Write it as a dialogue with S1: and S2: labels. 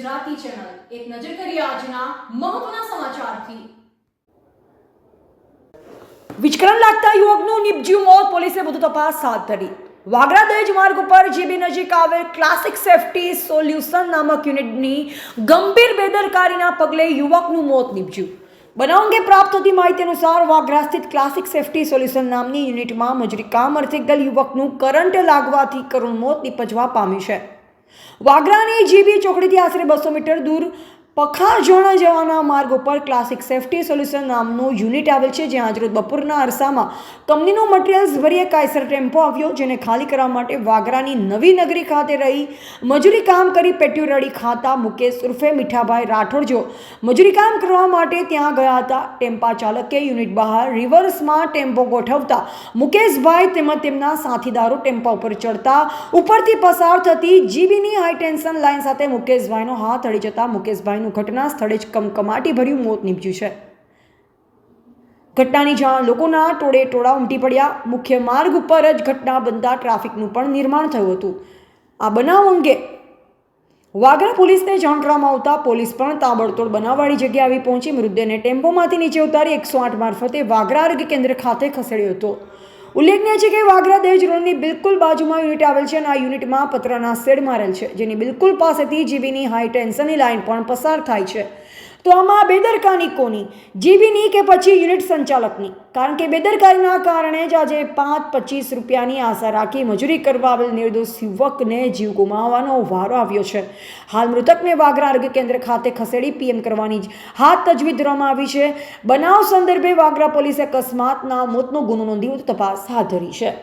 S1: Gujarati channel એક નજર કરીએ આજના મહત્વના સમાચારથી। વિચકરણ લાગતા યુવકનું નિપજ્યું મોત, પોલીસે વધુ તપાસ હાથ ધરી। વાગરા દહેજ માર્ગ ઉપર જીબી નજીક આવેલ ક્લાસિક સેફટી સોલ્યુશન નામક યુનિટની ગંભીર બેદરકારીના પગલે યુવકનું મોત નીપજ્યું। બનાવ અંગે પ્રાપ્ત થતી માહિતી અનુસાર વાગરા સ્થિત ક્લાસિક સેફટી સોલ્યુશન નામની યુનિટમાં મજૂરી કામ અર્થે ગયેલ યુવકનું કરંટ લાગવાથી કરુણ મોત નીપજવા પામ્યું છે। વાગરાની જીબી ચોકડીથી આશરે 200 મીટર દૂર પખાજણ જવાના માર્ગ ઉપર ક્લાસિક સેફટી સોલ્યુશન નામનું યુનિટ આવેલ છે, જ્યાં આજરોજ બપોરના અરસામાં કંપનીનું મટીરિયલ્સ ભરી કાયસર ટેમ્પો આવ્યો, જેને ખાલી કરવા માટે વાગરાની નવી નગરી ખાતે રહી મજૂરી કામ કરી પેટ્યું રડી ખાતા મુકેશ ઉર્ફે મીઠાભાઈ રાઠોડ જો મજૂરી કામ કરવા માટે ત્યાં ગયા હતા। ટેમ્પા ચાલકે યુનિટ બહાર રિવર્સમાં ટેમ્પો ગોઠવતા મુકેશભાઈ તેમજ તેમના સાથીદારો ટેમ્પા ઉપર ચડતા ઉપરથી પસાર થતી જીબીની હાઈ ટેન્શન લાઇન સાથે મુકેશભાઈનો હાથ અડી જતા મુકેશભાઈ ઘટના સ્થળે જ કમકમાટી ભર્યું મોત નીપજ્યું છે। ઘટનાની જાણ લોકોના ટોળે ટોળા ઉમટી પડ્યા। મુખ્ય માર્ગ ઉપર જ ઘટના બનતા ટ્રાફિકનું પણ નિર્માણ થયું હતું। આ બનાવ અંગે વાગરા પોલીસને જાણ કરવામાં આવતા પોલીસ પણ તાબડતોડ બનાવવાળી જગ્યાએ આવી પહોંચી મૃતદેહને ટેમ્પોમાંથી નીચે ઉતારી 108 મારફતે વાગરા આરોગ્ય કેન્દ્ર ખાતે ખસેડ્યો હતો। ઉલ્લેખનીય છે કે વાગરા દહેજ રોડની બિલકુલ બાજુમાં યુનિટ આવેલ છે અને આ યુનિટમાં પતરાના શેડ મારેલ છે, જેની બિલકુલ પાસેથી જીબીની હાઈ ટેન્શનની લાઇન પણ પસાર થાય છે। તો આમાં બેદરકારી કોની, જીબીની કે પછી યુનિટ સંચાલકની? કારણ કે બેદરકારીના કારણે જ આજે 5-25 રૂપિયાની આશા રાખી મજૂરી કરવા આવેલ નિર્દોષ યુવકને જીવ ગુમાવવાનો વારો આવ્યો છે। હાલ મૃતકને વાગરા આરોગ્ય કેન્દ્ર ખાતે ખસેડી પીએમ કરવાની હાથ તજવીજ ધરવામાં આવી છે। બનાવ સંદર્ભે વાગરા પોલીસે અકસ્માતના મોતનો ગુનો નોંધી તપાસ હાથ ધરી છે।